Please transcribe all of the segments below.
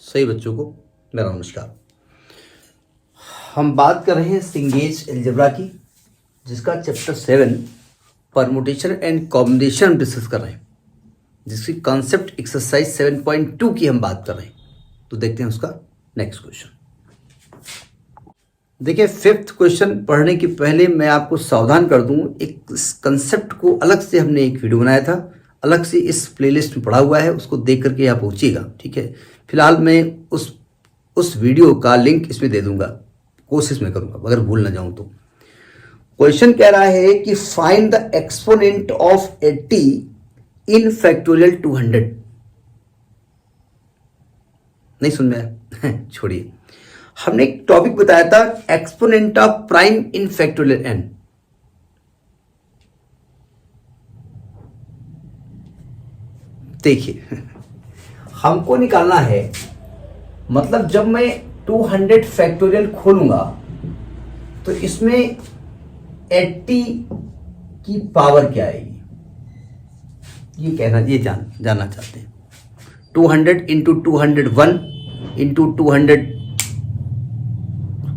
सही बच्चों को मेरा नमस्कार। हम बात कर रहे हैं सिंगेज अलजेब्रा की, जिसका chapter 7 permutation and combination discuss कर रहे हैं, जिसकी कॉन्सेप्ट एक्सरसाइज 7.2 की हम बात कर रहे हैं। तो देखते हैं उसका नेक्स्ट क्वेश्चन। देखिए, 5th क्वेश्चन पढ़ने के पहले मैं आपको सावधान कर दूं, एक कंसेप्ट को अलग से हमने एक वीडियो बनाया था, अलग से इस प्लेलिस्ट में पड़ा हुआ है, उसको देख करके यहाँ पहुँचिएगा। ठीक है, फिलहाल मैं उस वीडियो का लिंक इसमें दे दूंगा, कोशिश में करूंगा अगर भूल ना जाऊं तो। क्वेश्चन कह रहा है कि find the exponent of 80 in factorial 200। नहीं सुन में छोड़िए, हमने एक टॉपिक बताया था exponent of prime in factorial n। देखिए, हमको निकालना है, मतलब जब मैं 200 फैक्टोरियल खोलूंगा तो इसमें 80 की पावर क्या आएगी, ये जानना चाहते हैं। 200 इंटू 201 इंटू 200,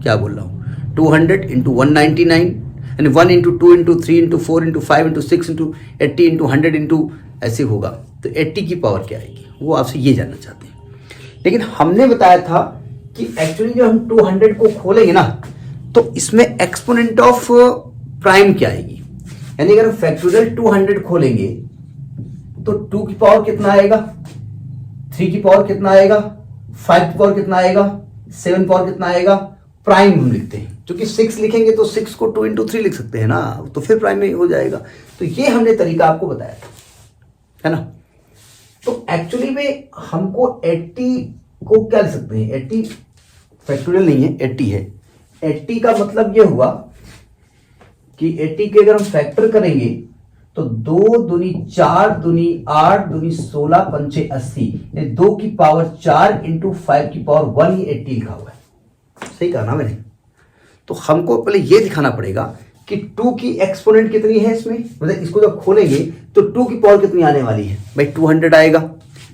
क्या बोल रहा हूँ, 200 इंटू 199 यानी 1 into 2 into 3 into 4 into 5 into 6 into 80 into 100 into ऐसे होगा, तो 80 की पावर क्या आएगी, वो आपसे ये जानना चाहते हैं। लेकिन हमने बताया था कि एक्चुअली जब हम 200 को खोलेंगे ना, तो इसमें एक्सपोनेंट ऑफ प्राइम क्या आएगी, यानी अगर फैक्टोरियल 200 खोलेंगे तो 2 की पावर कितना आएगा, 3 की पावर कितना आएगा, 5 की पावर कितना आएगा, 7 पावर कितना आएगा, प्राइम हम लिखते हैं। क्योंकि 6 लिखेंगे तो 6 को 2 इंटू 3 लिख सकते हैं ना, तो फिर प्राइम में हो जाएगा। तो ये हमने तरीका आपको बताया था, है ना। तो एक्चुअली में हमको 80 को क्या लिख सकते हैं, 80 फैक्टोरियल नहीं है, 80 है। 80 का मतलब ये हुआ कि 80 के अगर हम फैक्टर करेंगे तो 2 दूनी 4 दूनी 8 दूनी 16 पंचे 80, 2 की पावर 4 इंटू 5 की पावर 1 ही 80 लिखा हुआ है। सही कहा ना मैंने। तो हमको पहले ये दिखाना पड़ेगा कि 2 की एक्सपोनेंट कितनी है इसमें, मतलब इसको जब खोलेंगे तो 2 की पावर कितनी आने वाली है भाई, 200 आएगा।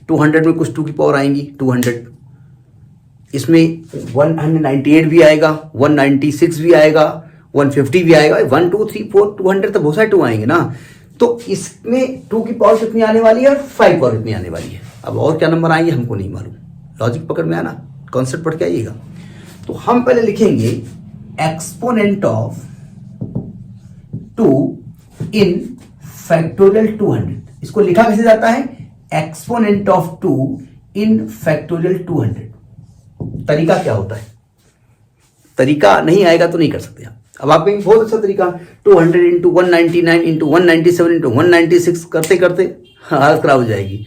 200 में कुछ 2 की पावर आएंगी 200, इसमें 198 भी आएगा, 196 भी आएगा, 150 भी आएगा, 1 2 3 4 200 तो बहुत सारे 2 आएंगे ना। तो इसमें 2 की पावर कितनी आने वाली है और 5 पावर कितनी आने वाली है। अब और क्या नंबर आएंगे हमको नहीं मालूम, लॉजिक पकड़ में आना, कॉन्सेप्ट पढ़ के आइएगा। तो हम पहले लिखेंगे एक्सपोनेंट ऑफ 2 इन फैक्टोरियल 200। इसको लिखा कैसे जाता है, एक्सपोनेंट ऑफ 2 इन फैक्टोरियल 200। तरीका क्या होता है, तरीका नहीं आएगा तो नहीं कर सकते आप। अब आप कहेंगे बहुत अच्छा तरीका, 200 इंटू 199 इंटू 197 इंटू 196 करते करते हालत खराब हो जाएगी,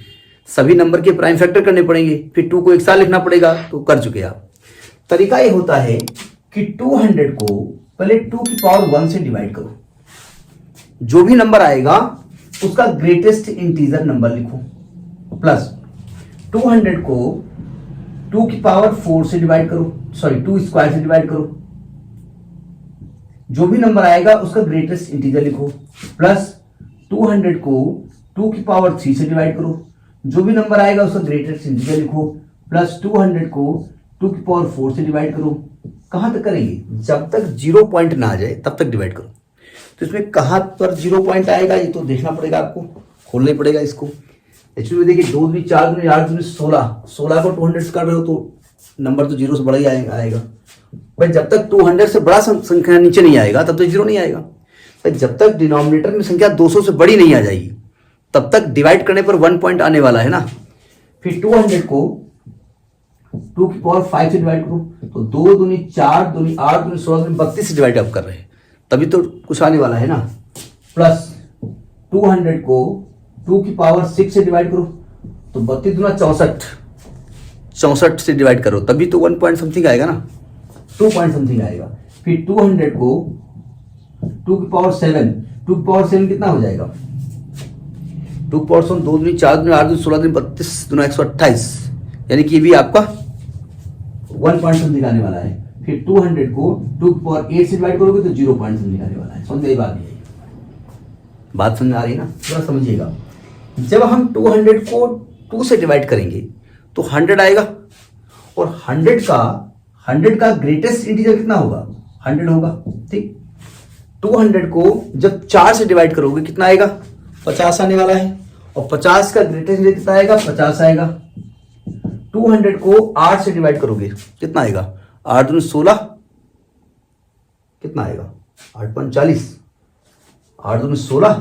सभी नंबर के प्राइम फैक्टर करने पड़ेंगे, फिर 2 को एक साथ लिखना पड़ेगा, तो कर चुके आप। तरीका ये होता है कि 200 को पहले 2 की पावर 1 से डिवाइड करो, जो भी नंबर आएगा उसका ग्रेटेस्ट इंटीजर नंबर लिखो, प्लस 200 को 2 की पावर 4 से डिवाइड करो, सॉरी 2 स्क्वायर से डिवाइड करो, जो भी नंबर आएगा उसका ग्रेटेस्ट इंटीजर लिखो, प्लस 200 को 2 की पावर 3 से डिवाइड करो, जो भी नंबर आएगा उसका ग्रेटेस्ट इंटीजर लिखो, प्लस 200 को 2 की पावर 4 से डिवाइड करो। कहां तक करेंगे, जब तक 0 पॉइंट ना आ जाए तब तक डिवाइड करो। तो इसमें कहां पर 0 पॉइंट आएगा ये तो देखना पड़ेगा, आपको खोलना पड़ेगा इसको। एक्चुअली देखिए 2 दूनी 4 दूनी 8 दूनी 16 को 200 से कर रहे हो तो नंबर तो 0 से बड़ा ही आएगा भाई। जब तक 200 से बड़ा संख्या नीचे नहीं आएगा तब तक 0 नहीं आएगा भाई। जब तक डिनोमिनेटर में संख्या 200 से बड़ी नहीं आ जाएगी तब तक डिवाइड करने पर 1 पॉइंट आने वाला है ना। फिर 200 को 2 की पावर 5 से डिवाइड करो, तो 2 दूनी 4 दूनी 8 दूनी 16 दूनी 32 से डिवाइड आप कर रहे हैं, तभी तो कुछ आने वाला है ना। प्लस 200 को 2 की पावर 6 से डिवाइड करो, तो 32 दूना 64 से डिवाइड करो, तभी तो 1 पॉइंट समथिंग आएगा ना, 2 पॉइंट समथिंग आएगा। फिर 200 को 2 की पावर 7, 2 की पावर 7 कितना हो जाएगा, 2 की पावर 7 2 दूनी 4 दूनी 8 दूनी 16 दूनी 32 दूना 128, यानी कि ये भी आपका 1 पॉइंट समथिंग आने वाला है। फिर 200 को 2 की पावर 8 से डिवाइड करोगे तो 0 पॉइंट समथिंग आने वाला है। समझ गई बात, नहीं आई बात समझ आ रही है ना, थोड़ा समझिएगा। जब हम 200 को 2 से डिवाइड करेंगे तो 100 आएगा और 100 का ग्रेटेस्ट इंटीजर कितना होगा, 100 होगा। ठीक, 200 को जब 4 से डिवाइड करोगे कितना आएगा, 50 आने वाला है। और 50 का ग्रेटेस्ट इंटीजर कितना आएगा, 50 आएगा। 200 को 8 से डिवाइड करोगे कितना आएगा, 8 दूनी 16, कितना आएगा 8.40, 8 दूनी 16,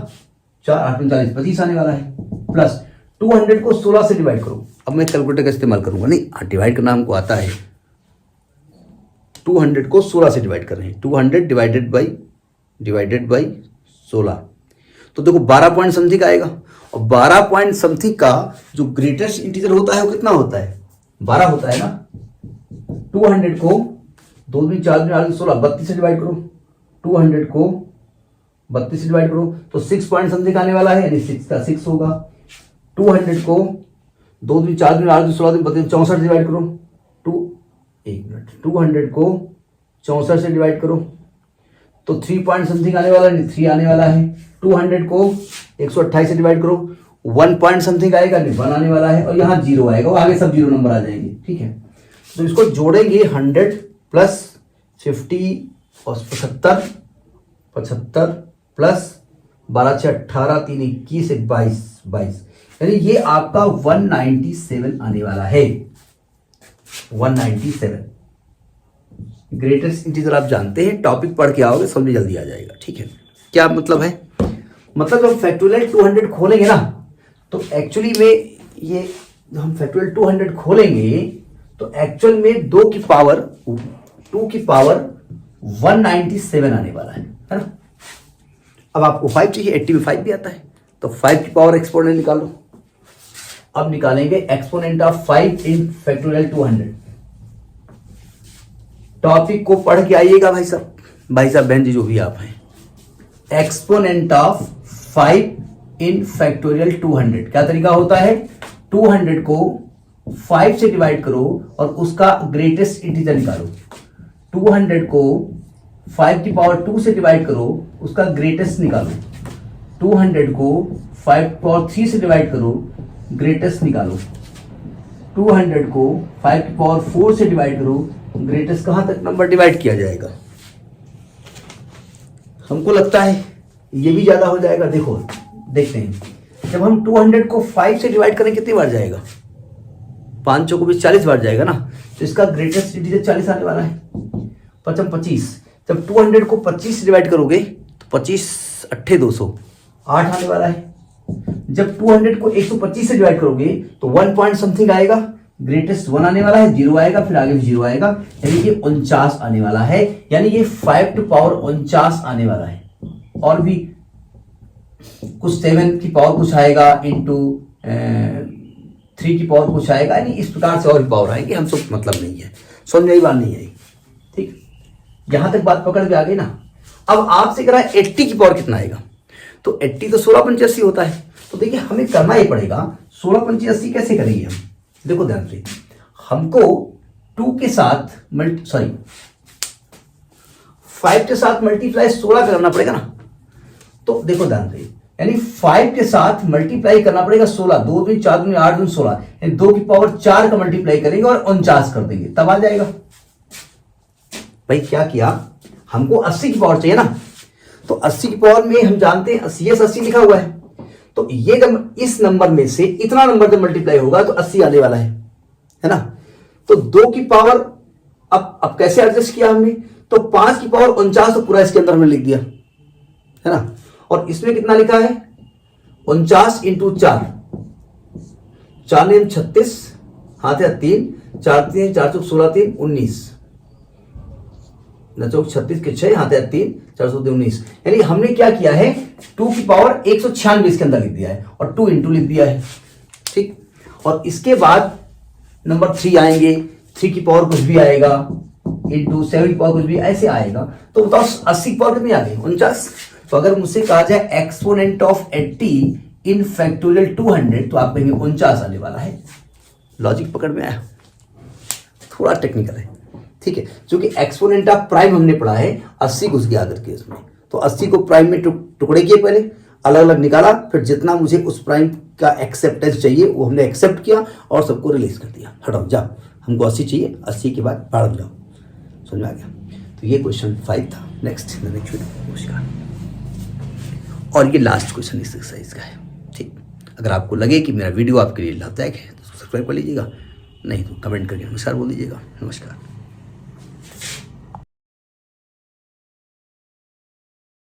4 8.40, 25 आने वाला है। प्लस 200 को 16 से डिवाइड करो। अब मैं कैलकुलेटर का इस्तेमाल करूंगा, नहीं डिवाइड करना हमको आता है। 200 को 16 से डिवाइड कर रहे हैं, 200 डिवाइडेड बाई 16, तो देखो 12 पॉइंट समथिंग आएगा। और 12 पॉइंट समथिंग का जो ग्रेटेस्ट इंटीजर होता है वो कितना होता है, 12 होता है ना। 200 को 2 दूनी 4 दूनी 8 16, 32 से डिवाइड करो। 200 को 32 से डिवाइड करो तो 6 पॉइंट समथिंग आने वाला है, यानी 6 का 6 होगा। 200 को 2 दूनी 4 दूनी 8 दूनी 16 दूनी 32 64 से डिवाइड करो। 200 को 64 से डिवाइड करो तो 3 पॉइंट समथिंग आने वाला है, 3 आने वाला है। 200 को 128 से डिवाइड करो, 1 पॉइंट समथिंग आएगा, 1 आने वाला है। और यहाँ 0 आएगा, और आगे सब 0 नंबर आ जाएंगे। ठीक है, तो इसको जोड़ेंगे 100 प्लस 50 और 75 प्लस 12 6 18 3 21 22, यानी ये आपका 197 आने वाला है। 197 ग्रेटेस्ट इंटीजर आप जानते हैं, टॉपिक पढ़ के आओगे समझ जल्दी आ जाएगा। ठीक है, क्या मतलब है, मतलब जब फैक्टोरियल 200 खोलेंगे ना, तो एक्चुअली में ये जब हम फैक्टोरियल 200 खोलेंगे तो एक्चुअल में 2 की पावर 197 आने वाला है ना। अब आपको 5 चाहिए, 80 में 5 भी आता है, तो 5 की पावर एक्सपोनेंट निकालो। अब निकालेंगे exponent of 5 in factorial 200। Topic को पढ़ के आइएगा भाई साहब बहन जी जो भी आप हैं। एक्सपोनेंट ऑफ 5 इन फैक्टोरियल 200 क्या तरीका होता है, 200 को 5 से डिवाइड करो और उसका ग्रेटेस्ट इंटीजर निकालो। 200 को 5 की पावर 2 से डिवाइड करो, उसका ग्रेटेस्ट निकालो। 200 को 5 की पावर 3 से डिवाइड करो, ग्रेटेस्ट निकालो। 200 को 5 की पावर 4 से डिवाइड करो, ग्रेटेस्ट कहां तक नंबर डिवाइड किया जाएगा। हमको लगता है ये भी ज्यादा हो जाएगा। देखो देखते हैं, जब हम 200 को 5 से डिवाइड करें कितनी बार जाएगा, 5 चौको भी 40 बार जाएगा ना, तो इसका ग्रेटेस्ट इंटीजर 40 आने वाला है। 25, जब 200 को 25 से डिवाइड करोगे तो 25 8 200 8 आने वाला है। जब 200 को 125 से डिवाइड करोगे तो 1 पॉइंट समथिंग आएगा, ग्रेटेस्ट 1 आने वाला है, 0 आएगा, फिर आगे भी 0 आएगा, यानी ये 49 आने वाला है। यानी ये 5 टू पावर 49 आने वाला है। और भी कुछ 7 की पावर कुछ आएगा, इंटू 3 की पावर कुछ आएगा, यानी इस प्रकार से और भी पावर आएगी। हम सब मतलब नहीं है, समझ में बात नहीं आई। ठीक, यहां तक बात पकड़ के आ गई ना। अब आपसे कह रहा है 80 की पावर कितना आएगा, तो 80 तो 16 पंचे 80 होता है। तो देखिए हमें करना ही पड़ेगा 16 पंचे 80 कैसे करेंगे हम। देखो ध्यान से, हमको 2 के साथ 5 के साथ मल्टीप्लाई 16 करना पड़ेगा ना। तो देखो ध्यान से, यानी 5 के साथ मल्टीप्लाई करना पड़ेगा 16, 2 दूनी 4 दूनी 8 दूनी 16, यानी 2 की पावर 4 का मल्टीप्लाई करेंगे और 49 कर देंगे, तब आ जाएगा। भाई क्या किया, हमको 80 की पावर चाहिए ना, तो 80 की पावर में हम जानते हैं 80 लिखा हुआ है। तो ये जब इस नंबर में से इतना नंबर जब मल्टीप्लाई होगा तो 80 आने वाला है ना। तो 2 की पावर अब कैसे एडजस्ट किया हमने, तो 5 की पावर 49 तो पूरा इसके अंदर हमने लिख दिया है ना। और इसमें कितना लिखा है, 49 इंटू 4, 4 ने 36, हाथ है 3, 4 3 4 चौक 16 3 19, न चौक 36 के 6, हाथ है 3 4 चौक 19, यानी हमने क्या किया है 2 की पावर 196 इसके अंदर लिख दिया है और 2 इंटू लिख दिया है। ठीक, और इसके बाद नंबर 3 आएंगे, 3 की पावर कुछ भी आएगा, इंटू 7 की पावर कुछ भी ऐसे आएगा। तो बताओ 80 की पावर कितनी आ गई, 49। तो अगर मुझसे कहा जाए एक्सपोनेंट ऑफ 80 इन फैक्टोरियल 200, तो आप कहेंगे 49 आने वाला है। लॉजिक पकड़ में आया, थोड़ा टेक्निकल है। ठीक है, क्योंकि एक्सपोनेंट ऑफ प्राइम हमने पढ़ा है, 80 घुस गया अगर केस में, तो 80 को प्राइम में टुकड़े किए, पहले अलग अलग निकाला, फिर जितना मुझे उस प्राइम का एक्सेप्टेंस चाहिए वो हमने एक्सेप्ट किया और सबको रिलीज कर दिया। हटाओ जा, हमको 80 चाहिए, 80 के बाद बढ़ जाओ। समझ में आ गया? तो ये क्वेश्चन 5 था। नेक्स्ट नमस्कार। और ये लास्ट क्वेश्चन इस एक्सरसाइज का है। ठीक, अगर आपको लगे कि मेरा वीडियो आपके लिए लाभदायक है तो सब्सक्राइब कर लीजिएगा, नहीं तो कमेंट करके नमस्कार बोल दीजिएगा। नमस्कार।